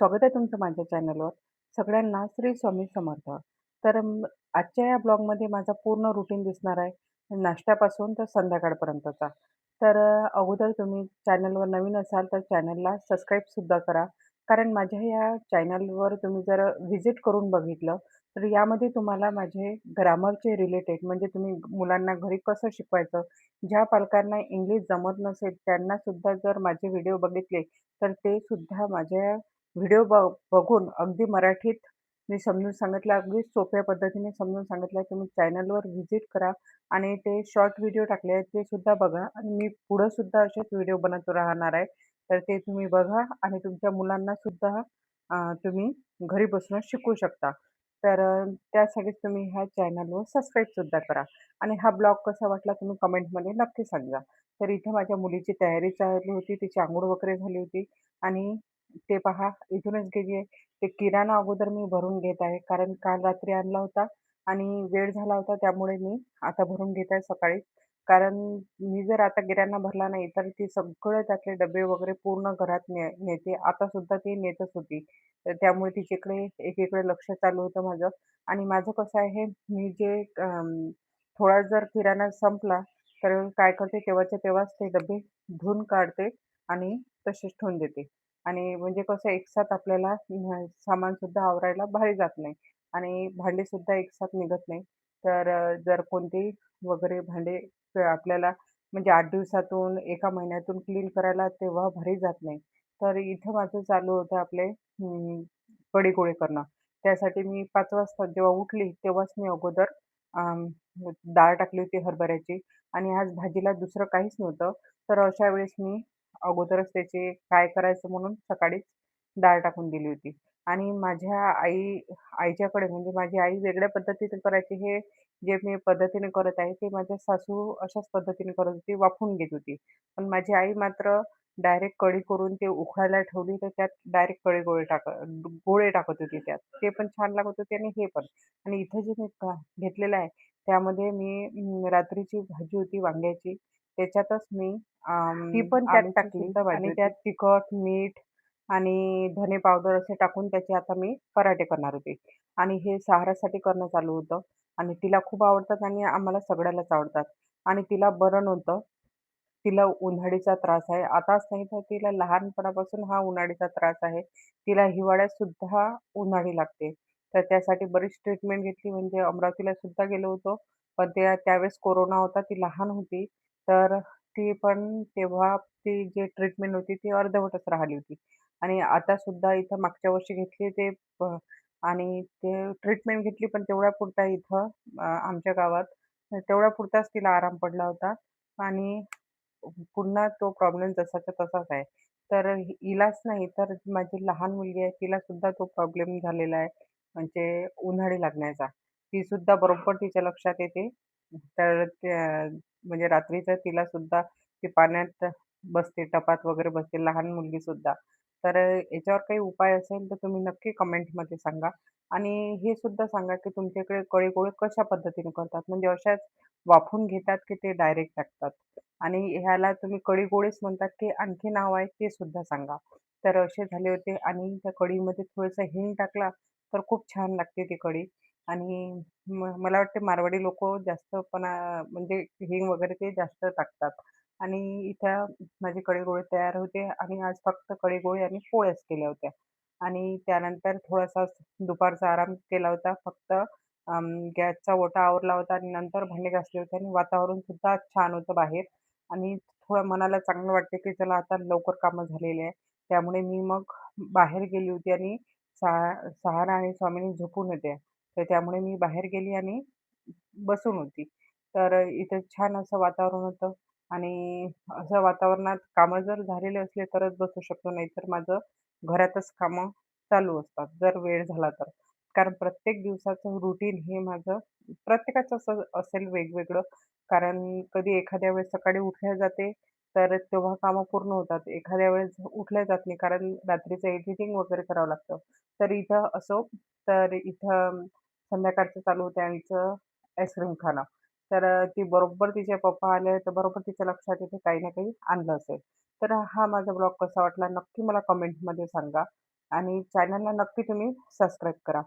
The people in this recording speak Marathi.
स्वागत आहे तुमचं माझ्या चॅनलवर. सगळ्यांना श्री स्वामी समर्थ. तर आजच्या या ब्लॉगमध्ये माझा पूर्ण रुटीन दिसणार आहे. नाश्त्यापासून तर संध्याकाळपर्यंतचा. तर अगोदर तुम्ही चॅनलवर नवीन असाल तर चॅनलला सबस्क्राईबसुद्धा करा. कारण माझ्या या चॅनलवर तुम्ही जर व्हिजिट करून बघितलं, तर यामध्ये तुम्हाला माझे ग्रामरचे रिलेटेड म्हणजे तुम्ही मुलांना घरी कसं शिकवायचं, ज्या पालकांना इंग्लिश जमत नसेल त्यांनासुद्धा जर माझे व्हिडिओ बघितले, तर ते सुद्धा माझ्या व्हिडिओ बघून अगदी मराठीत मी समजून सांगितलं, अगदी सोप्या पद्धतीने समजून सांगितलं. तुम्ही चॅनलवर व्हिजिट करा आणि ते शॉर्ट व्हिडिओ टाकले आहेत ते सुद्धा बघा आणि मी पुढं सुद्धा असेच व्हिडिओ बनत राहणार आहे. तर ते तुम्ही बघा आणि तुमच्या मुलांना सुद्धा तुम्ही घरी बसूनच शिकवू शकता. तर त्यासाठीच तुम्ही ह्या चॅनलवर सबस्क्राईब सुद्धा करा आणि हा ब्लॉग कसा वाटला तुम्ही कमेंटमध्ये नक्की सांगा. तर इथे माझ्या मुलीची तयारी चालू होती, तिची अंघोळ वगैरे झाली होती आणि ते पहा इथूनच गेली आहे. ते किराणा अगोदर मी भरून घेत आहे. कारण काल रात्री आणला होता आणि वेळ झाला होता त्यामुळे मी आता भरून घेत आहे सकाळी. कारण मी जर आता किराणा भरला नाही तर ती सगळं त्यातले डब्बे वगैरे पूर्ण घरात नेते. आता सुद्धा ती नेतच होती. तर त्यामुळे तिच्याकडे एकीकडे लक्ष चालू होतं माझं आणि माझं कसं आहे मी जे थोडा जर किराणा संपला तर काय करते तेव्हाच्या तेव्हाच ते डब्बे धुवून काढते आणि तसेच ठेवून देते. आणि म्हणजे कसं एकसाथ आपल्याला सामानसुद्धा आवरायला बाहेर जात नाही आणि भांडेसुद्धा एकसाथ निघत नाही. तर जर कोणतेही वगैरे भांडे आपल्याला म्हणजे 8 दिवसातून, 1 महिन्यातून क्लीन करायला तेव्हा भारी जात नाही. तर इथं माझं चालू होतं आपले कढी-गोळे करणं. त्यासाठी मी 5 वाजता जेव्हा उठली तेव्हाच मी अगोदर अं, डाळ टाकली होती हरभऱ्याची आणि आज भाजीला दुसरं काहीच नव्हतं. तर अशा वेळेस मी अगोदरच त्याचे काय करायचं म्हणून सकाळीच डाळ टाकून दिली होती. आणि माझ्या आईच्याकडे म्हणजे माझी आई वेगळ्या पद्धतीने करायची. हे जे मी पद्धतीने करत आहे, ते माझ्या सासू अशाच पद्धतीने करत होती, वाफवून घेत होती. पण माझी आई मात्र डायरेक्ट कढी करून ते उकळायला ठेवली, तर त्यात डायरेक्ट गोळे टाकत होती त्यात. ते पण छान लागत होते आणि हे पण. आणि इथं जे मी घेतलेलं आहे, त्यामध्ये मी रात्रीची भाजी होती वांग्याची, त्याच्यातच मी ती पण त्यात आलूची टाकली सुद्धा भाजी आणि त्यात होती. तिखट, मीठ आणि धने पावडर असे टाकून त्याचे आता मी पराठे करणार होते. आणि हे सहारासाठी करणं चालू होतं आणि तिला खूप आवडतात आणि आम्हाला सगळ्यालाच आवडतात. आणि तिला बरं नव्हतं. तिला उन्हाळीचा त्रास आहे. आताच नाही तर तिला लहानपणापासून हा उन्हाळीचा त्रास आहे. तिला हिवाळ्यात सुद्धा उन्हाळी लागते. तर त्यासाठी बरीच ट्रीटमेंट घेतली म्हणजे अमरावतीला सुद्धा गेलो होतो. पण त्यावेळेस कोरोना होता. ती लहान होती. तर ती पण तेव्हा ती जी ट्रीटमेंट होती ती अर्धवटच राहिली होती. आणि आता सुद्धा इथं मागच्या वर्षी घेतली ते आणि ते ट्रीटमेंट घेतली पण तेवढ्यापुरता इथं आमच्या गावात तेवढ्यापुरताच तिला आराम पडला होता आणि पुन्हा तो प्रॉब्लेम जसाच्या तसाच आहे. तर हिलाच नाही तर माझी लहान मुलगी आहे तिला सुद्धा तो प्रॉब्लेम झालेला आहे. म्हणजे उन्हाळी लागण्याचा. ती सुद्धा बरोबर तिच्या लक्षात येते. तर म्हणजे रात्रीचं तिला सुद्धा ती पाण्यात बसते, टपात वगैरे बसते लहान मुलगी सुद्धा. तर याच्यावर काही उपाय असेल तर तुम्ही नक्की कमेंटमध्ये सांगा. आणि हे सुद्धा सांगा की तुमच्याकडे कळी-गोळे कशा पद्धतीने करतात? म्हणजे अशाच वाफवून घेतात की ते डायरेक्ट टाकतात? आणि ह्याला तुम्ही कढी-गोळेच म्हणतात की आणखी नाव आहे ते सुद्धा सांगा. तर असे झाले होते आणि त्या कढीमध्ये थोडंसं हिंग टाकला, तर खूप छान लागते ती कढी. आणि मला वाटते मारवाडी लोकं म्हणजे हिंग वगैरे ते जास्त टाकतात. आणि इथं माझे कढी-गोळे तयार होते आणि आज फक्त कढी-गोळे आणि पोळ्याच केल्या होत्या. आणि त्यानंतर थोडासा दुपारचा आराम केला होता. फक्त गॅसचा ओटा आवरला होता आणि नंतर भांडे घासले होते आणि वातावरण सुद्धा छान होतं बाहेर. आणि थोडं मनाला चांगलं वाटते, की चला आता लवकर कामं झालेली आहे. त्यामुळे मी मग बाहेर गेली होती आणि सहारा आणि स्वामीनी झोपून होत्या. तर त्यामुळे मी बाहेर गेली आणि बसून होती. तर इथे छान असं वातावरण होतं आणि असं वातावरणात कामं जर झालेले असले तरच बसू शकतो, नाहीतर माझं घरातच कामं चालू असतात, जर वेळ झाला तर. कारण प्रत्येक दिवसाचं रुटीन हे माझं प्रत्येकाचं असं असेल वेगवेगळं. कारण कधी एखाद्या वेळेस सकाळी उठल्या जाते, तर तेव्हा कामं पूर्ण होतात. एखाद्या वेळेस उठल्या जात नाही, कारण रात्रीचं एडिटिंग वगैरे करावं लागतं. तर इथं असो, तर इथं संध्याकाळचं चालू होतं आमचं आईस्क्रीम खाणं. तर ती बरोबर तिचे पप्पा आले, तर बरोबर तिच्या लक्षात येते काही ना काही आणलं असेल. तर हा माझा ब्लॉग कसा वाटला नक्की मला कमेंटमध्ये सांगा. आणि चॅनलला नक्की तुम्ही सबस्क्राईब करा.